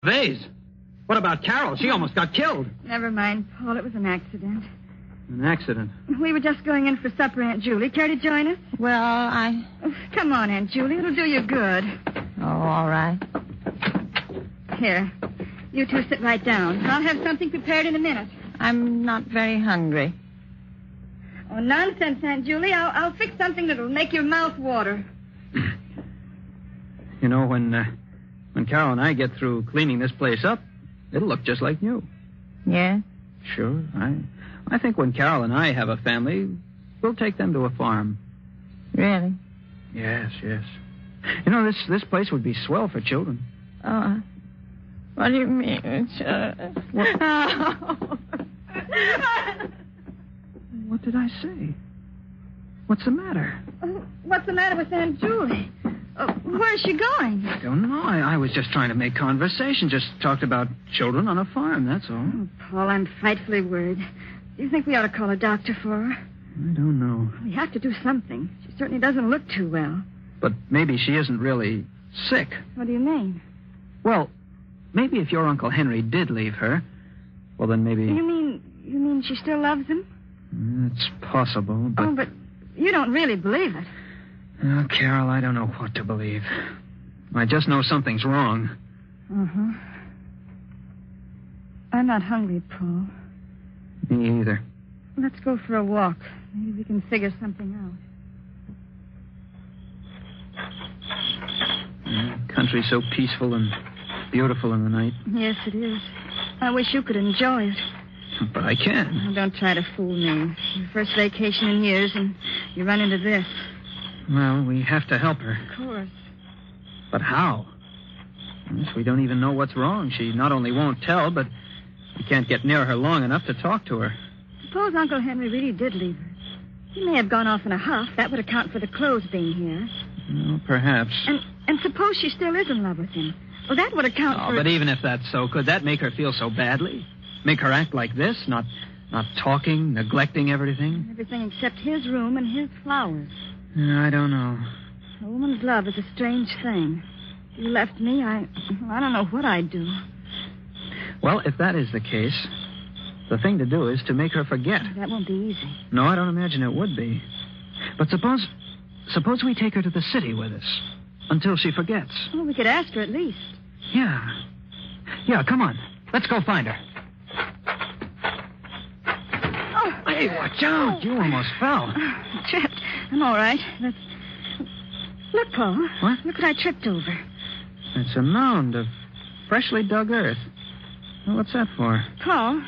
Vase. What about Carol? She almost got killed. Never mind, Paul. It was an accident. An accident? We were just going in for supper, Aunt Julie. Care to join us? Well, I... Oh, come on, Aunt Julie. It'll do you good. Oh, all right. Here. You two sit right down. I'll have something prepared in a minute. I'm not very hungry. Oh, nonsense, Aunt Julie. I'll fix something that'll make your mouth water. You know, when Carol and I get through cleaning this place up, it'll look just like new. Yeah? Sure. I think when Carol and I have a family, we'll take them to a farm. Really? Yes. You know, this place would be swell for children. What do you mean? What did I say? What's the matter? What's the matter with Aunt Julie? Where's she going? I don't know. I was just trying to make conversation. Just talked about children on a farm, that's all. Oh, Paul, I'm frightfully worried. Do you think we ought to call a doctor for her? I don't know. We have to do something. She certainly doesn't look too well. But maybe she isn't really sick. What do you mean? Well, maybe if your Uncle Henry did leave her, well, then maybe... You mean she still loves him? It's possible, but... Oh, but you don't really believe it. Oh, Carol, I don't know what to believe. I just know something's wrong. Uh-huh. I'm not hungry, Paul. Me either. Let's go for a walk. Maybe we can figure something out. Country's so peaceful and beautiful in the night. Yes, it is. I wish you could enjoy it. But I can't. Oh, don't try to fool me. Your first vacation in years, and you run into this. Well, we have to help her. Of course. But how? Yes, we don't even know what's wrong. She not only won't tell, but we can't get near her long enough to talk to her. Suppose Uncle Henry really did leave her. He may have gone off in a huff. That would account for the clothes being here. Well, perhaps. And suppose she still is in love with him. Well, that would account for... But even if that's so, could that make her feel so badly? Make her act like this? Not talking, neglecting everything? Everything except his room and his flowers. I don't know. A woman's love is a strange thing. If you left me, I don't know what I'd do. Well, if that is the case, the thing to do is to make her forget. That won't be easy. No, I don't imagine it would be. But suppose we take her to the city with us until she forgets. Well, we could ask her at least. Yeah, come on. Let's go find her. Oh. Hey, watch out. You almost fell. Tripped. I'm all right. Look, Paul. What? Look what I tripped over. It's a mound of freshly dug earth. Well, what's that for? Paul,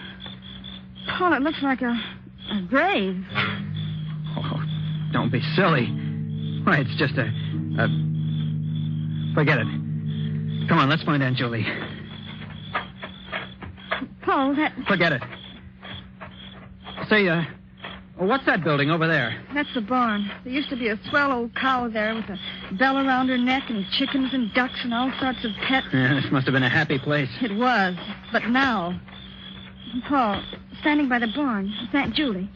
it looks like a grave. Oh, don't be silly. Why, it's just a... Forget it. Come on, let's find Aunt Julie. Paul, Forget it. Say, what's that building over there? That's the barn. There used to be a swell old cow there with a bell around her neck and chickens and ducks and all sorts of pets. Yeah, this must have been a happy place. It was, but now... Paul, standing by the barn, it's Aunt Julie.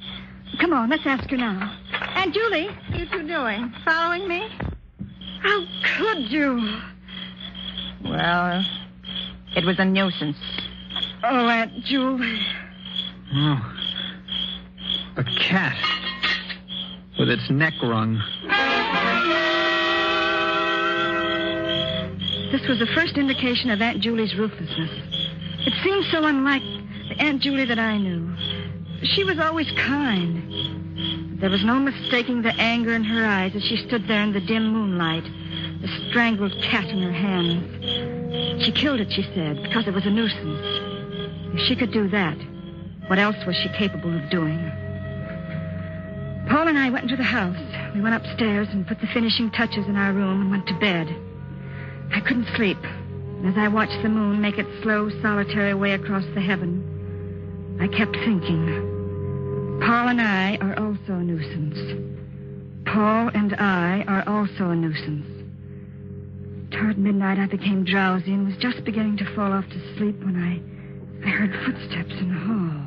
Come on, let's ask her now. Aunt Julie, what are you two doing? Following me? How could you? Well, it was a nuisance. Oh, Aunt Julie. Oh. A cat. With its neck wrung. This was the first indication of Aunt Julie's ruthlessness. It seemed so unlike the Aunt Julie that I knew. She was always kind. There was no mistaking the anger in her eyes as she stood there in the dim moonlight, the strangled cat in her hands. She killed it, she said, because it was a nuisance. If she could do that, what else was she capable of doing? Paul and I went into the house. We went upstairs and put the finishing touches in our room and went to bed. I couldn't sleep. And as I watched the moon make its slow, solitary way across the heaven, I kept thinking, Paul and I are also a nuisance. Paul and I are also a nuisance. Toward midnight, I became drowsy and was just beginning to fall off to sleep when I heard footsteps in the hall.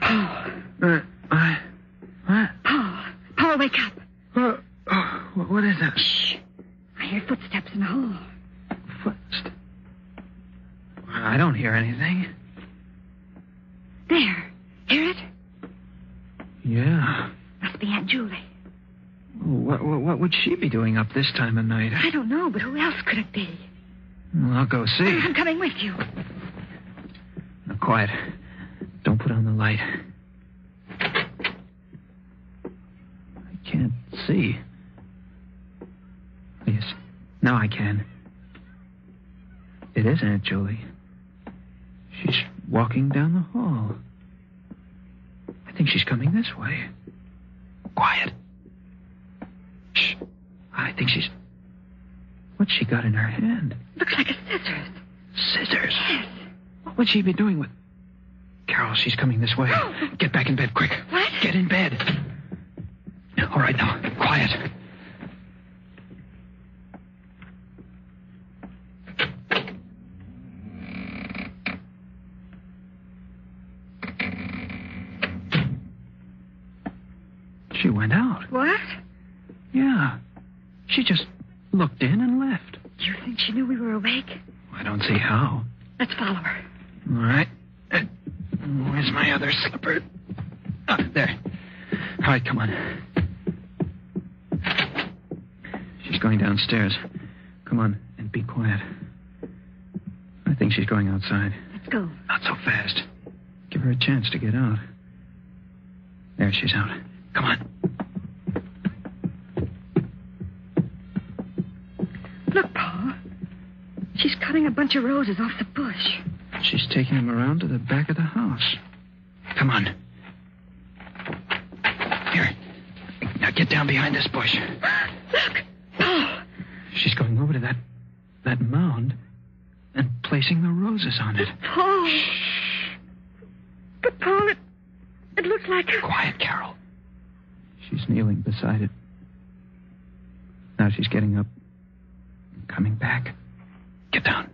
Paul. What? Paul, wake up. What is that? Shh. I hear footsteps in the hall. Footsteps? I don't hear anything. There. Hear it? Yeah. Must be Aunt Julie. What would she be doing up this time of night? I don't know, but who else could it be? Well, I'll go see. I'm coming with you. Now, quiet. Don't put on the light. I can't see. Yes, now I can. It is Aunt Julie. She's walking down the hall. I think she's coming this way. Quiet. Shh. I think she's... What's she got in her hand? Looks like a scissors. Scissors? Yes. What would she be doing with... Carol, she's coming this way. Get back in bed, quick. What? Get in bed. All right, now, quiet. She went out. What? Yeah. She just looked in and left. Do you think she knew we were awake? I don't see how. Let's follow her. All right. Where's my other slipper? There. All right, come on. She's going downstairs. Come on, and be quiet. I think she's going outside. Let's go. Not so fast. Give her a chance to get out. There, she's out. Come on. Look, Paul. She's cutting a bunch of roses off the bush. She's taking them around to the back of the house. Come on. Here. Now get down behind this bush. Look, Paul. She's going over to that mound and placing the roses on it. Paul. Shh. But, Paul, it looks like... Quiet, Carol. She's kneeling beside it. Now she's getting up and coming back. Get down.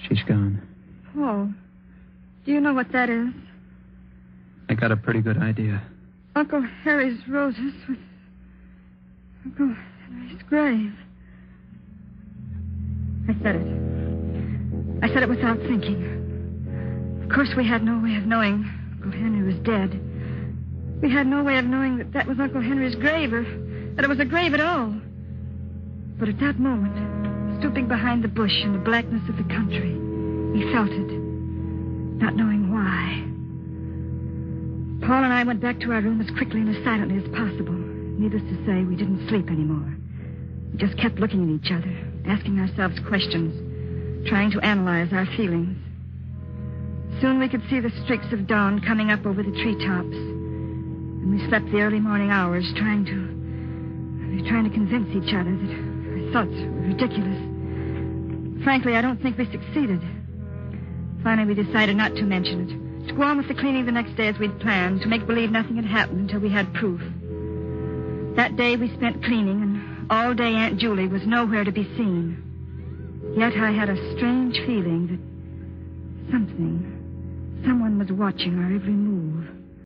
She's gone. Paul, do you know what that is? I got a pretty good idea. Uncle Harry's roses with Uncle Henry's grave. I said it without thinking. Of course, we had no way of knowing Uncle Henry was dead. We had no way of knowing that was Uncle Henry's grave, or that it was a grave at all. But at that moment, stooping behind the bush in the blackness of the country, we felt it, not knowing why. Paul and I went back to our room as quickly and as silently as possible. Needless to say, we didn't sleep anymore. We just kept looking at each other, asking ourselves questions, trying to analyze our feelings. Soon we could see the streaks of dawn coming up over the treetops. And we slept the early morning hours trying to convince each other that our thoughts were ridiculous. Frankly, I don't think we succeeded. Finally, we decided not to mention it. To go on with the cleaning the next day as we'd planned, to make believe nothing had happened until we had proof. That day we spent cleaning, and all day Aunt Julie was nowhere to be seen. Yet I had a strange feeling that someone was watching our every move.